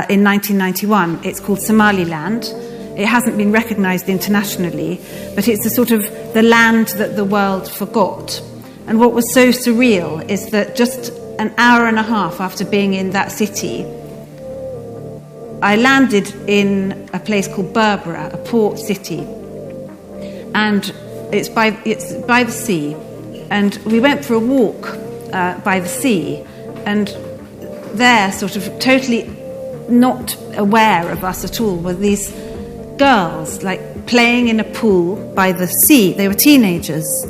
in 1991. It's called Somaliland. It hasn't been recognised internationally, but it's the sort of the land that the world forgot. And what was so surreal is that just an hour and a half after being in that city, I landed in a place called Berbera, a port city, and it's by the sea. And we went for a walk by the sea, and there, sort of totally not aware of us at all, were these girls, like playing in a pool by the sea. They were teenagers.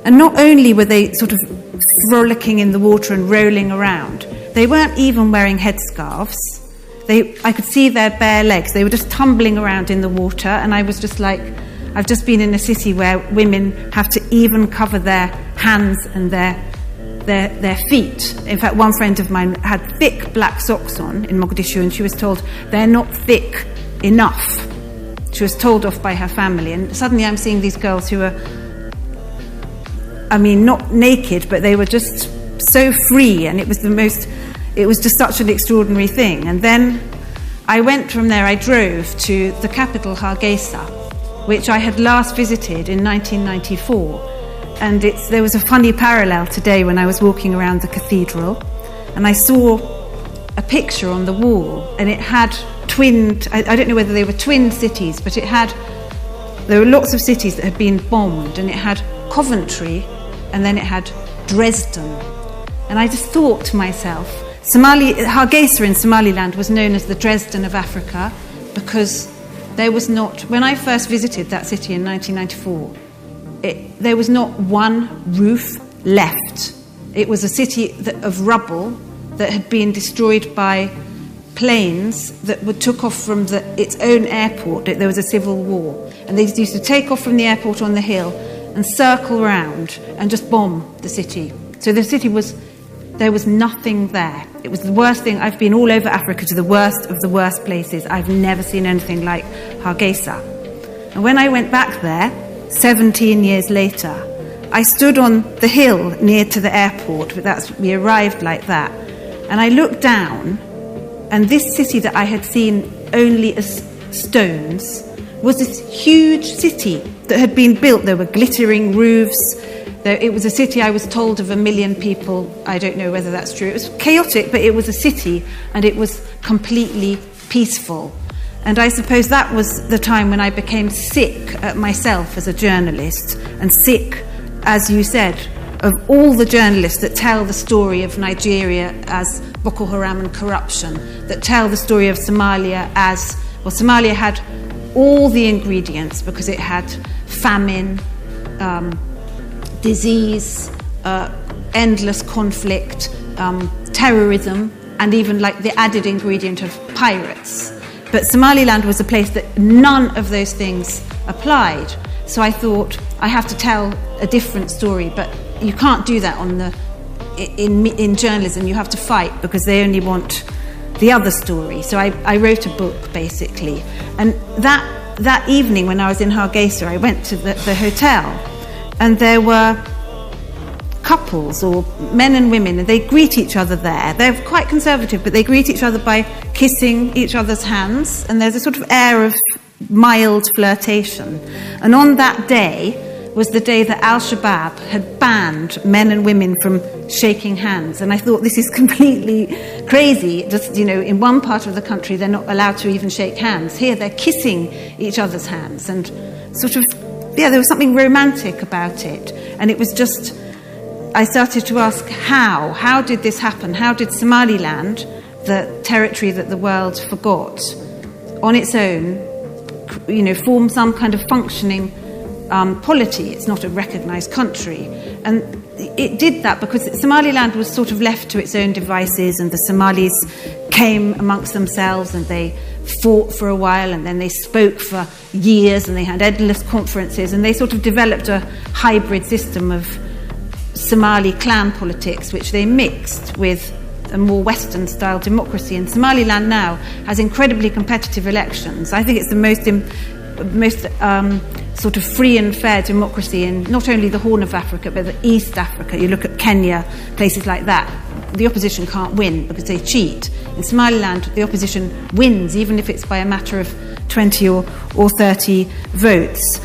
And not only were they sort of frolicking in the water and rolling around, they weren't even wearing headscarves. I could see their bare legs. They were just tumbling around in the water, and I was just like, I've just been in a city where women have to even cover their hands and their feet. In fact, one friend of mine had thick black socks on in Mogadishu, and she was told they're not thick enough. She was told off by her family, and suddenly I'm seeing these girls who are, I mean, not naked, but they were just so free, and it was just such an extraordinary thing. And then I went from there, I drove to the capital, Hargeisa, which I had last visited in 1994. And there was a funny parallel today when I was walking around the cathedral, and I saw a picture on the wall, and it had twinned, I don't know whether they were twin cities, but there were lots of cities that had been bombed, and it had Coventry, and then it had Dresden. And I just thought to myself, Hargeisa in Somaliland was known as the Dresden of Africa, because there was not, when I first visited that city in 1994, there was not one roof left. It was a city of rubble that had been destroyed by planes that took off from its own airport. There was a civil war, and they used to take off from the airport on the hill and circle around and just bomb the city. So the city there was nothing there. It was the worst thing. I've been all over Africa to the worst of the worst places. I've never seen anything like Hargeisa. And when I went back there, 17 years later, I stood on the hill near to the airport. We arrived like that. And I looked down, and this city that I had seen only as stones was this huge city that had been built. There were glittering roofs. It was a city, I was told, of 1 million people. I don't know whether that's true. It was chaotic, but it was a city, and it was completely peaceful. And I suppose that was the time when I became sick at myself as a journalist, and sick, as you said, of all the journalists that tell the story of Nigeria as Boko Haram and corruption, that tell the story of Somalia as, well, Somalia had all the ingredients because it had famine, disease, endless conflict, terrorism, and even like the added ingredient of pirates. But Somaliland was a place that none of those things applied. So I thought, I have to tell a different story, but you can't do that in journalism. You have to fight because they only want the other story. So I wrote a book, basically. And that evening when I was in Hargeisa, I went to the hotel, and there were couples, or men and women, and they greet each other there. They're quite conservative, but they greet each other by kissing each other's hands, and there's a sort of air of mild flirtation. And on that day was the day that Al-Shabaab had banned men and women from shaking hands. And I thought, this is completely crazy. Just, in one part of the country, they're not allowed to even shake hands. Here, they're kissing each other's hands. And sort of, there was something romantic about it. And it was just, I started to ask, how did this happen? How did Somaliland, the territory that the world forgot, on its own, form some kind of functioning polity? It's not a recognised country. And it did that because Somaliland was sort of left to its own devices, and the Somalis came amongst themselves, and they fought for a while, and then they spoke for years, and they had endless conferences, and they sort of developed a hybrid system of Somali clan politics, which they mixed with a more Western-style democracy. And Somaliland now has incredibly competitive elections. I think it's the most sort of free and fair democracy in not only the Horn of Africa, but the East Africa. You look at Kenya, places like that. the opposition can't win because they cheat. In Somaliland, the opposition wins, even if it's by a matter of 20 or 30 votes.